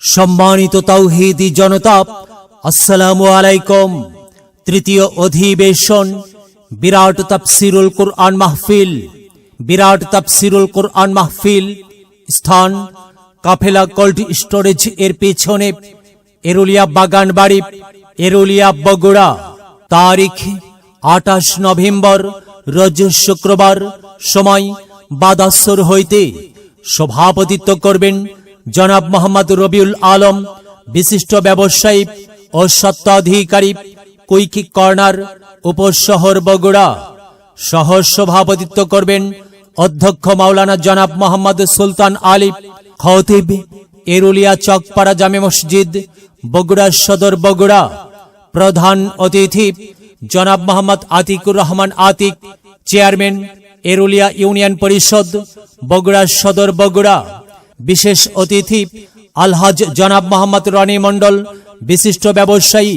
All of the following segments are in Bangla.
সম্মানিত তাওহীদি জনতা, আসসালামু আলাইকুম। তৃতীয় অধিবেশন বিরাট তাফসীরুল কুরআন মাহফিল। বিরাট তাফসীরুল কুরআন মাহফিল স্থান কাফেলা কোল্ড স্টোরেজ এর পেছনে, এরুলিয়া বাগানবাড়ি, এরুলিয়া বগুড়া। তারিখ 28 নভেম্বর রোজ শুক্রবার। সময় বাদাসর হইতে। সভাপতিত্ব করবেন জনাব মোহাম্মদ রবিউল আলম, বিশিষ্ট ব্যবসায়ী ও স্বত্বাধিকারী, কুইক কর্নার, উপশহর বগুড়া। সহ সভাপতিত্ব করবেন অধ্যক্ষ মাওলানা জনাব মোহাম্মদ সুলতান আলী, খতিব, এরুলিয়া চকপাড়া জামে মসজিদ, বগুড়া সদর, বগুড়া। প্রধান অতিথি জনাব মোহাম্মদ আতিকুর রহমান আতিক, চেয়ারম্যান, এরুলিয়া ইউনিয়ন পরিষদ, বগুড়া সদর, বগুড়া। বিশেষ অতিথি আলহাজ জনাব মোহাম্মদ রনি মন্ডল, বিশিষ্ট ব্যবসায়ী।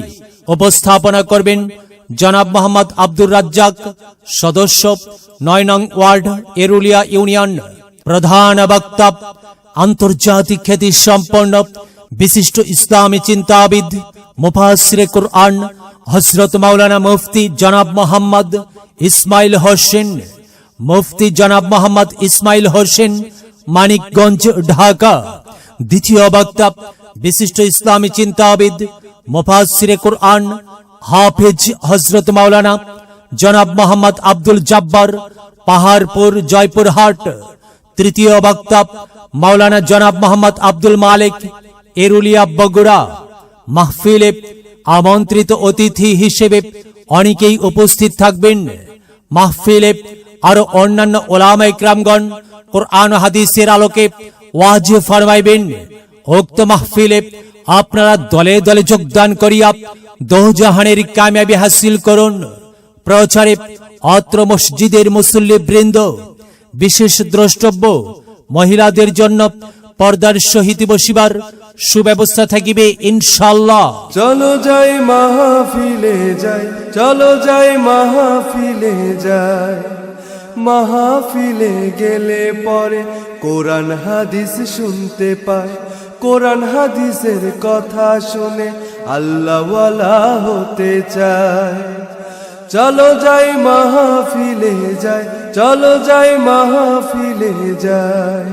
উপস্থাপনা করবেন জনাব মোহাম্মদ আব্দুর রাজ্জাক, সদস্য, 9 নং ওয়ার্ড, এরুলিয়া ইউনিয়ন। প্রধান বক্তা আন্তর্জাতিক খ্যাতি সম্পন্ন বিশিষ্ট ইসলামী চিন্তাবিদ, মুফাসসিরে কুরআন হযরত মাওলানা মুফতি জনাব মোহাম্মদ ইসমাইল হোসেন। মুফতি জনাব মোহাম্মদ ইসমাইল হোসেন, মানিকগঞ্জ, ঢাকা। দ্বিতীয় বক্তা বিশিষ্ট ইসলামী চিন্তাবিদ, মুফাসসিরে কুরআন, হাফেজ হযরত মাওলানা জনাব মোহাম্মদ আব্দুল জব্বার, পাহাড়পুর, জয়পুরহাট। তৃতীয় বক্তা মাওলানা জনাব মোহাম্মদ আব্দুল মালিক, এরুলিয়া, বগুড়া। মাহফিলে আমন্ত্রিত অতিথি হিসেবে অনেকেই উপস্থিত থাকবেন। মাহফিলে আরো অন্যান্য ওলামা ইকরামগণ কুরআন ও হাদিসের আলোকে ওয়াজ ফরমাইবেন। উক্ত মাহফিলে আপনারা দলে দলে যোগদান করিয়া দোজাহানের কামিয়াবি হাসিল করুন। প্রচারে অত্র মসজিদের মুসল্লি বৃন্দ। বিশেষ দ্রষ্টব্য মহিলাদের জন্য পর্দার সহিত বসিবার সুব্যবস্থা থাকিবে ইনশাআল্লাহ। চলো যাই মাহফিলে যাই, চলো যাই মাহফিলে যাই। মাহফিলে গেলে পরে কোরআন হাদিস শুনতে পায়, কোরআন হাদিসের কথা শুনে আল্লাহওয়ালা হতে চায়। চলো যাই মাহফিলে যাই, চলো যাই মাহফিলে যাই।